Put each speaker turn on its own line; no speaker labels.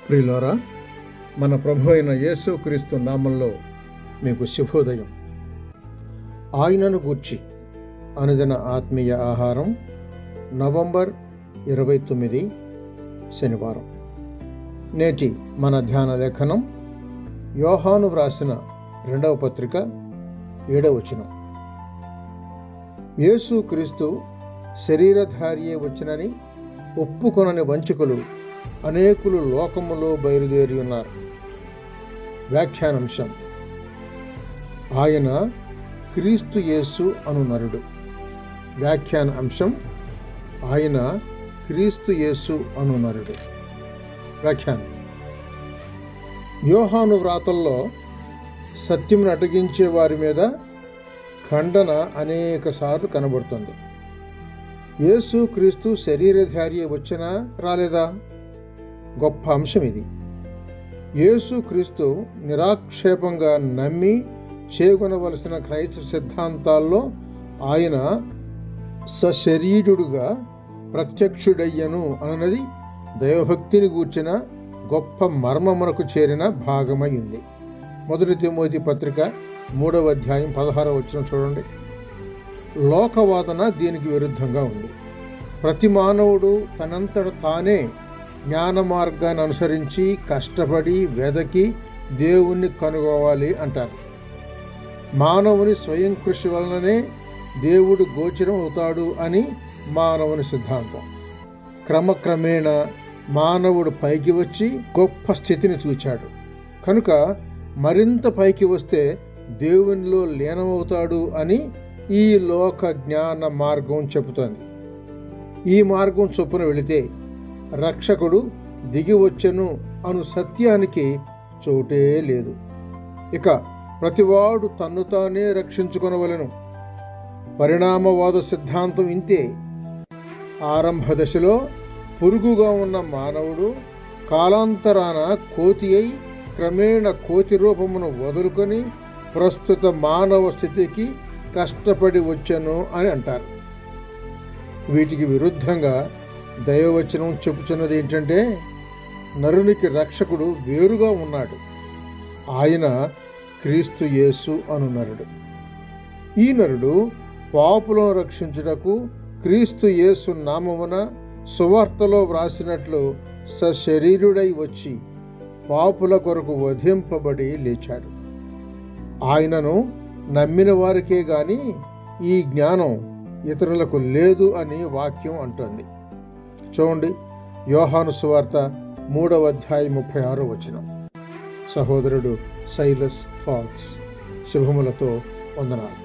ప్రియులారా, మన ప్రభు అయిన యేసుక్రీస్తు నామంలో మీకు శుభోదయం. ఆయనను గూర్చి అనుదిన ఆత్మీయ ఆహారం, నవంబర్ 29 శనివారం. నేటి మన ధ్యాన లేఖనం యోహాను వ్రాసిన 2వ పత్రిక 7వ వచనం. యేసుక్రీస్తు శరీరధారియే వచ్చినని ఒప్పుకొనని వంచకులు అనేకులు లోకములో బయలుదేరి ఉన్నారు. వ్యాఖ్యానాంశం: ఆయన క్రీస్తు యేసు అను నరుడు. వ్యాఖ్యాన అంశం: ఆయన క్రీస్తు యేసు అను నరుడు. వ్యాఖ్యానం: యోహాను వ్రాతల్లో సత్యమును అడ్డగించే వారి మీద ఖండన అనేక సార్లు కనబడుతుంది. యేసు క్రీస్తు శరీరధారియే వచ్చినా రాలేదా? గొప్ప అంశం ఇది. యేసు క్రీస్తు నిరాక్షేపంగా నమ్మి చేకొనవలసిన క్రైస్తవ సిద్ధాంతాల్లో ఆయన సశరీరుడుగా ప్రత్యక్షుడయ్యను అన్నది దైవభక్తిని గూర్చిన గొప్ప మర్మమునకు చేరిన భాగమై ఉంది. 1 తిమోతి పత్రిక 3వ అధ్యాయం 16వ వచనం చూడండి. లోకవాదన దీనికి విరుద్ధంగా ఉంది. ప్రతి మానవుడు తనంతట తానే జ్ఞాన మార్గాన్ని అనుసరించి కష్టపడి వెదకి దేవుణ్ణి కనుగోవాలి అంటారు. మానవుని స్వయం కృషి వలననే దేవుడు గోచరం అవుతాడు అని మానవుని సిద్ధాంతం. క్రమక్రమేణా మానవుడు పైకి వచ్చి గొప్ప స్థితిని చూచాడు కనుక మరింత పైకి వస్తే దేవునిలో లీనమవుతాడు అని ఈ లోక జ్ఞాన మార్గం చెబుతోంది. ఈ మార్గం చొప్పున వెళితే రక్షకుడు దిగి వచ్చెను అను సత్యానికి చోటే లేదు. ఇక ప్రతివాడు తన్ను తానే రక్షించుకొనవలెను. పరిణామవాద సిద్ధాంతం ఇంతే. ఆరంభ దశలో పురుగుగా ఉన్న మానవుడు కాలాంతరాన కోతి అయి క్రమేణ కోతి రూపమును వదులుకొని ప్రస్తుత మానవ స్థితికి కష్టపడి వచ్చెను అని అంటారు. వీటికి విరుద్ధంగా దైవవచనం చెప్పుచున్నది ఏంటంటే, నరునికి రక్షకుడు వేరుగా ఉన్నాడు. ఆయన క్రీస్తు యేసు అను నరుడు. ఈ నరుడు పాపులను రక్షించుటకు క్రీస్తు యేసు నామమున సువార్తలో వ్రాసినట్లు సశరీరుడై వచ్చి పాపుల కొరకు వధింపబడి లేచాడు. ఆయనను నమ్మిన వారికే గాని ఈ జ్ఞానం ఇతరులకు లేదు అని వాక్యం అంటోంది. చూడండి, యోహాను సువార్త 3వ అధ్యాయం 36వ వచనం. సహోదరుడు సైలస్ ఫాక్స్. శుభములతో వందనాలు.